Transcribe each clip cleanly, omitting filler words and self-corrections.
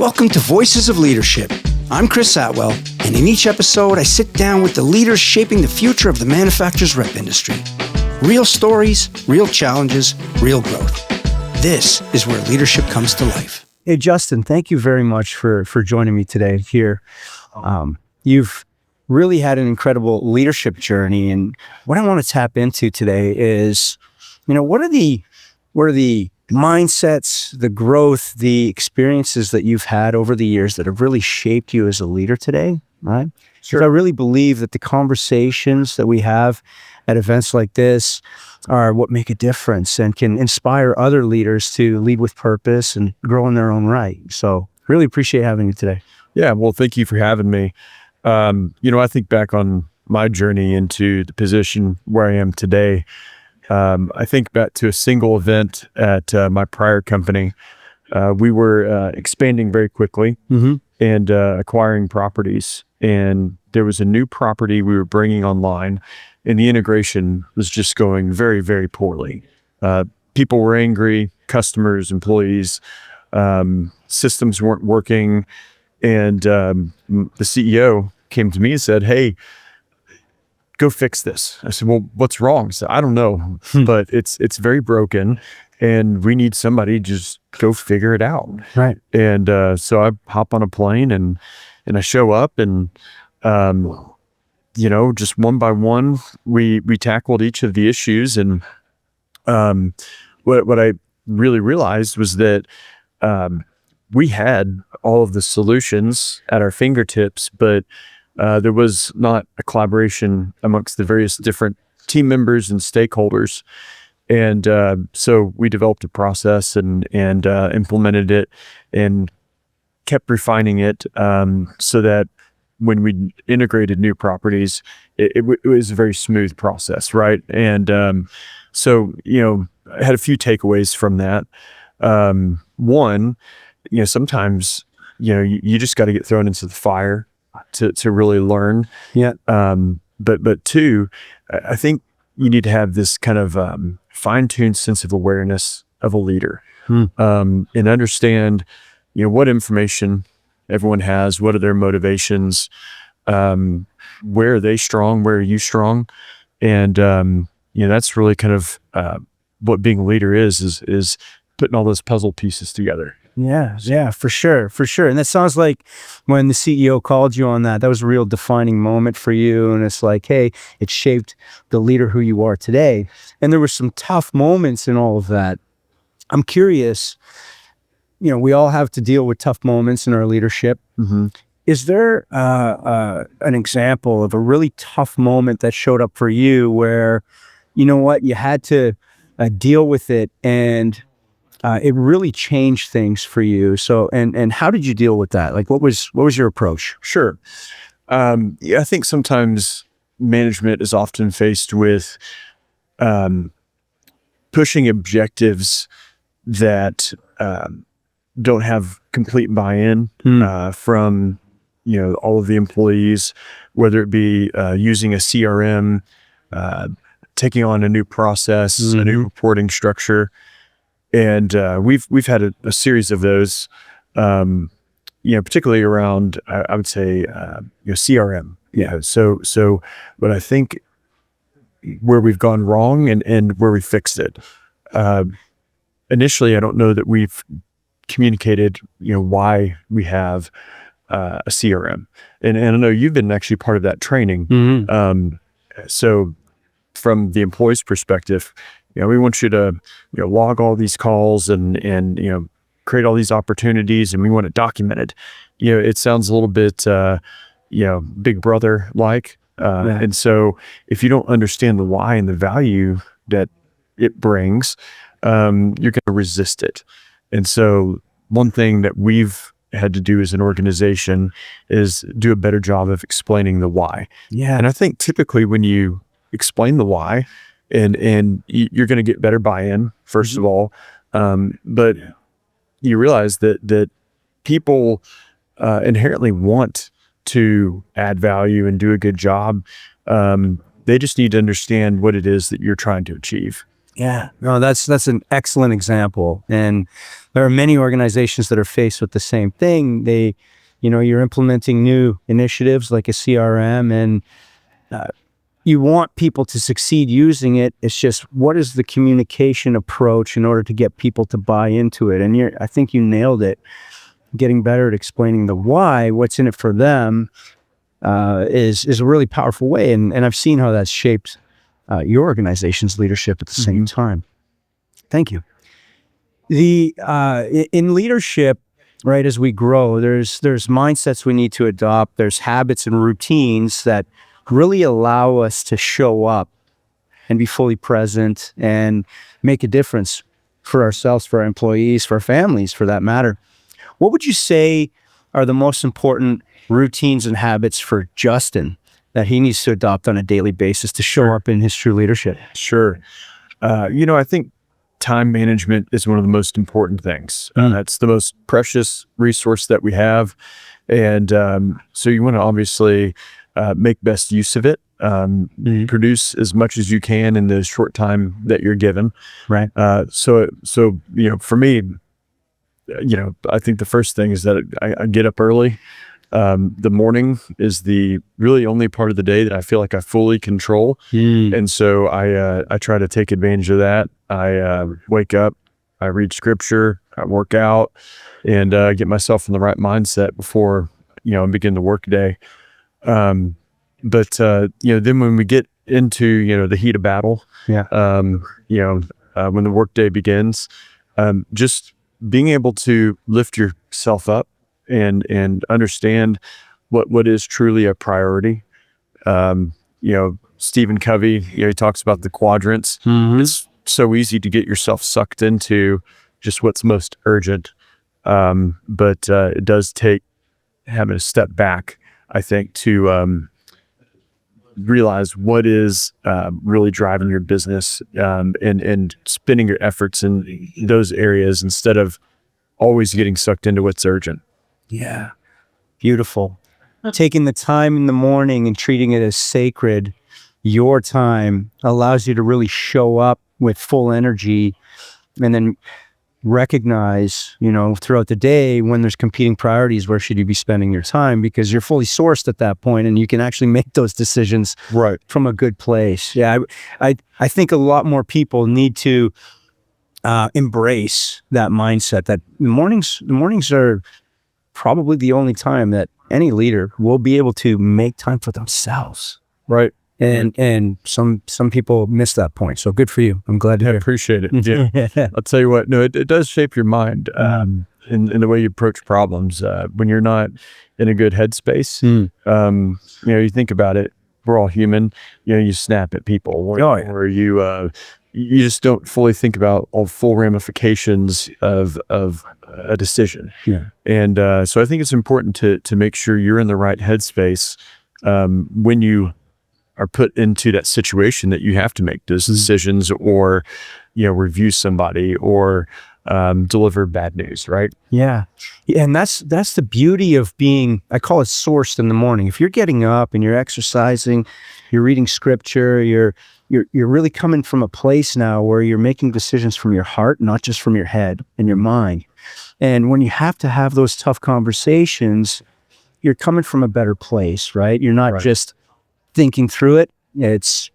Welcome to Voices of Leadership. I'm Chris Atwell, and in each episode, I sit down with the leaders shaping the future of the manufacturer's rep industry. Real stories, real challenges, real growth. This is where leadership comes to life. Hey, Justin, thank you very much for joining me today here. You've really had an incredible leadership journey, and what I want to tap into today is, what are the mindsets, the growth, the experiences that you've had over the years that have really shaped you as a leader today, right? Sure. Because I really believe that the conversations that we have at events like this are what make a difference and can inspire other leaders to lead with purpose and grow in their own right. So really appreciate having you today. Yeah, well, thank you for having me. I think back on my journey into the position where I am today. I think back to a single event at my prior company. We were expanding very quickly and acquiring properties. And there was a new property we were bringing online, and the integration was just going very, very poorly. People were angry, customers, employees, systems weren't working. And the CEO came to me and said, "Hey, go fix this." I said, "Well, what's wrong?" He said, "I don't know, but it's very broken, and we need somebody just go figure it out." Right. And so I hop on a plane and I show up, and just one by one, we tackled each of the issues. And what I really realized was that we had all of the solutions at our fingertips, but there was not a collaboration amongst the various different team members and stakeholders. And so we developed a process and implemented it and kept refining it so that when we integrated new properties, it was a very smooth process, right? And so I had a few takeaways from that. One, sometimes you just got to get thrown into the fire to really learn. Yeah. But two, I think you need to have this kind of fine-tuned sense of awareness of a leader, and understand, what information everyone has, what are their motivations, where are they strong, where are you strong, and that's really kind of what being a leader is putting all those puzzle pieces together. Yeah, for sure. And that sounds like when the CEO called you on that was a real defining moment for you. And it's like, hey, it shaped the leader who you are today. And there were some tough moments in all of that. I'm curious, we all have to deal with tough moments in our leadership. Is there an example of a really tough moment that showed up for you where, you had to deal with it and it really changed things for you? So, and how did you deal with that? Like, what was your approach? Sure. I think sometimes management is often faced with pushing objectives that don't have complete buy-in from all of the employees, whether it be using a CRM, taking on a new process, a new reporting structure. And we've had a series of those, particularly around, I would say, CRM. Yeah. So, but I think where we've gone wrong and where we fixed it. Initially, I don't know that we've communicated, why we have a CRM, and I know you've been actually part of that training. So, from the employee's perspective, we want you to, log all these calls and create all these opportunities, and we want it documented. It sounds a little bit, Big Brother like. And so if you don't understand the why and the value that it brings, you're going to resist it. And so one thing that we've had to do as an organization is do a better job of explaining the why. Yeah. And I think typically when you explain the why, and you're going to get better buy-in, first of all. But you realize that people inherently want to add value and do a good job. They just need to understand what it is that you're trying to achieve. Yeah, no, that's an excellent example. And there are many organizations that are faced with the same thing. You're implementing new initiatives like a CRM, and you want people to succeed using it. It's just, what is the communication approach in order to get people to buy into it? And I think you nailed it. Getting better at explaining the why, what's in it for them, is a really powerful way. And I've seen how that's shaped your organization's leadership at the same time. Thank you. In leadership, right, as we grow, there's mindsets we need to adopt. There's habits and routines that really allow us to show up and be fully present and make a difference for ourselves, for our employees, for our families, for that matter. What would you say are the most important routines and habits for Justin that he needs to adopt on a daily basis to show up in his true leadership? Sure. I think time management is one of the most important things. That's the most precious resource that we have. And so you want to obviously make best use of it, produce as much as you can in the short time that you're given. Right. So for me, I think the first thing is that I get up early. The morning is the really only part of the day that I feel like I fully control. And so I try to take advantage of that. I wake up, I read scripture, I work out, and get myself in the right mindset before, I begin the work day. But then when we get into, the heat of battle, when the work day begins, just being able to lift yourself up and understand what is truly a priority. Stephen Covey, he talks about the quadrants. It's so easy to get yourself sucked into just what's most urgent. But it does take having a step back, I think, to realize what is really driving your business, and spending your efforts in those areas instead of always getting sucked into what's urgent. Yeah. Beautiful. Taking the time in the morning and treating it as sacred, your time allows you to really show up with full energy, and then recognize, throughout the day when there's competing priorities, where should you be spending your time, because you're fully sourced at that point and you can actually make those decisions Right from a good place. Yeah. I think a lot more people need to embrace that mindset that the mornings are probably the only time that any leader will be able to make time for themselves. Right. And some people miss that point. So good for you. I'm glad to hear. Appreciate it. Yeah. I'll tell you what, no, it does shape your mind, in the way you approach problems. When you're not in a good headspace, you think about it, we're all human, you snap at people, or you just don't fully think about all full ramifications of a decision. Yeah. And so I think it's important to make sure you're in the right headspace when you are put into that situation that you have to make those decisions, or review somebody, or deliver bad news, right? Yeah. And that's the beauty of being, I call it sourced in the morning. If you're getting up and you're exercising, you're reading scripture, you're really coming from a place now where you're making decisions from your heart, not just from your head and your mind. And when you have to have those tough conversations, you're coming from a better place, right? You're not just thinking through it. It's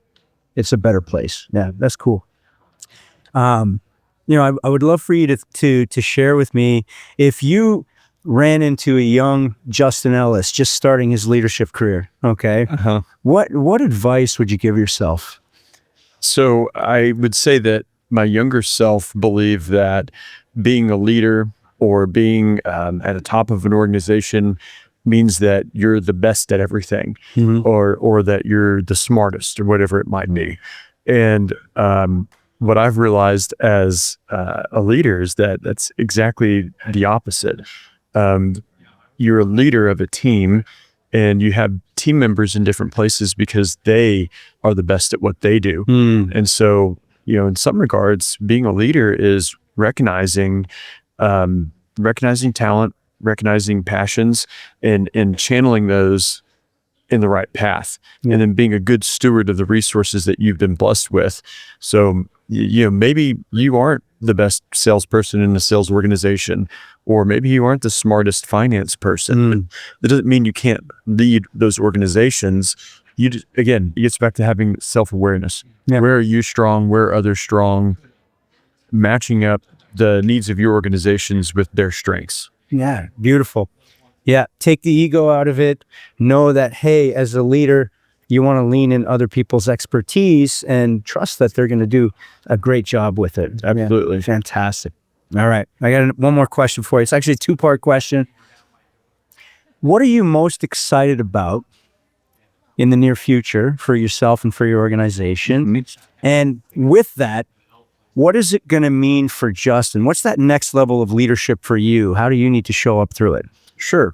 a better place. Yeah, that's cool. I would love for you to share with me, if you ran into a young Justin Elis just starting his leadership career, okay? What advice would you give yourself? So I would say that my younger self believed that being a leader or being at the top of an organization means that you're the best at everything, or that you're the smartest, or whatever it might be. And what I've realized as a leader is that that's exactly the opposite. You're a leader of a team, and you have team members in different places because they are the best at what they do. And so, in some regards, being a leader is recognizing talent, recognizing passions, and channeling those in the right path, and then being a good steward of the resources that you've been blessed with. So, maybe you aren't the best salesperson in a sales organization, or maybe you aren't the smartest finance person. But that doesn't mean you can't lead those organizations. Again, it gets back to having self-awareness. Yeah. Where are you strong? Where are others strong? Matching up the needs of your organizations with their strengths. Yeah, beautiful. Yeah, take the ego out of it. Know that, hey, as a leader, you want to lean in other people's expertise and trust that they're going to do a great job with it. Absolutely. Yeah, fantastic. All right, I got one more question for you. It's actually a two-part question. What are you most excited about in the near future for yourself and for your organization? And with that, what is it going to mean for Justin? What's that next level of leadership for you? How do you need to show up through it? Sure.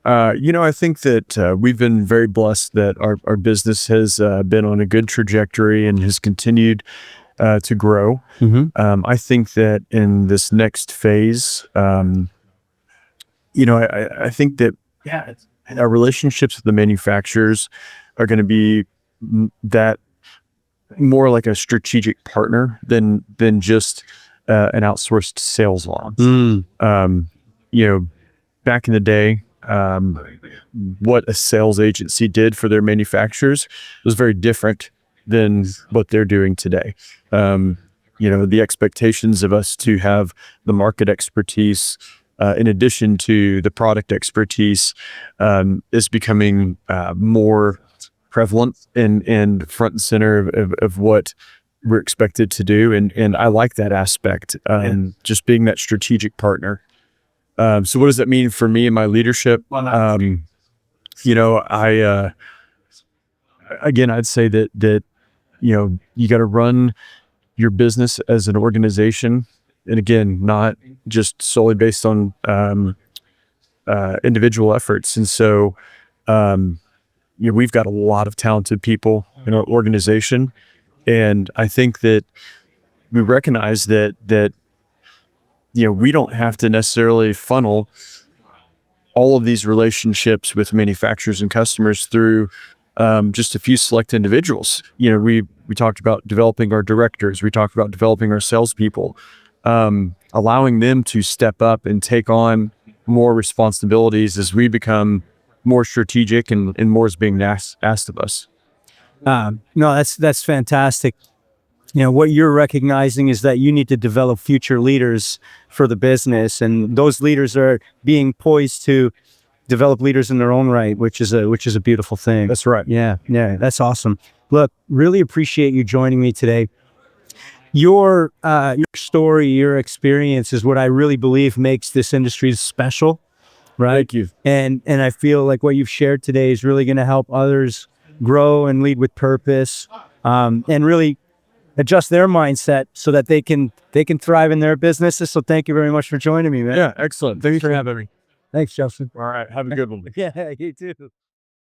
I think that we've been very blessed that our business has been on a good trajectory and has continued to grow. I think that in this next phase, I think that our relationships with the manufacturers are going to be that more like a strategic partner than just an outsourced sales lawn. Back in the day, what a sales agency did for their manufacturers was very different than what they're doing today. The expectations of us to have the market expertise in addition to the product expertise is becoming more prevalent and front and center of what we're expected to do. And I like that aspect, just being that strategic partner. So what does that mean for me and my leadership? I'd say that you got to run your business as an organization. And again, not just solely based on individual efforts. And so, we've got a lot of talented people in our organization. And I think that we recognize that we don't have to necessarily funnel all of these relationships with manufacturers and customers through just a few select individuals. We talked about developing our directors. We talked about developing our salespeople, allowing them to step up and take on more responsibilities as we become more strategic and more is being asked of us. No, that's fantastic. What you're recognizing is that you need to develop future leaders for the business, and those leaders are being poised to develop leaders in their own right, which is a beautiful thing. That's right. Yeah, that's awesome. Look, really appreciate you joining me today. Your story, your experience is what I really believe makes this industry special, right? Thank you. And I feel like what you've shared today is really going to help others grow and lead with purpose, and really adjust their mindset so that they can thrive in their businesses. So thank you very much for joining me, man. Yeah, excellent. Thanks for having me. Thanks, Justin. All right. Have a good one. Yeah, you too.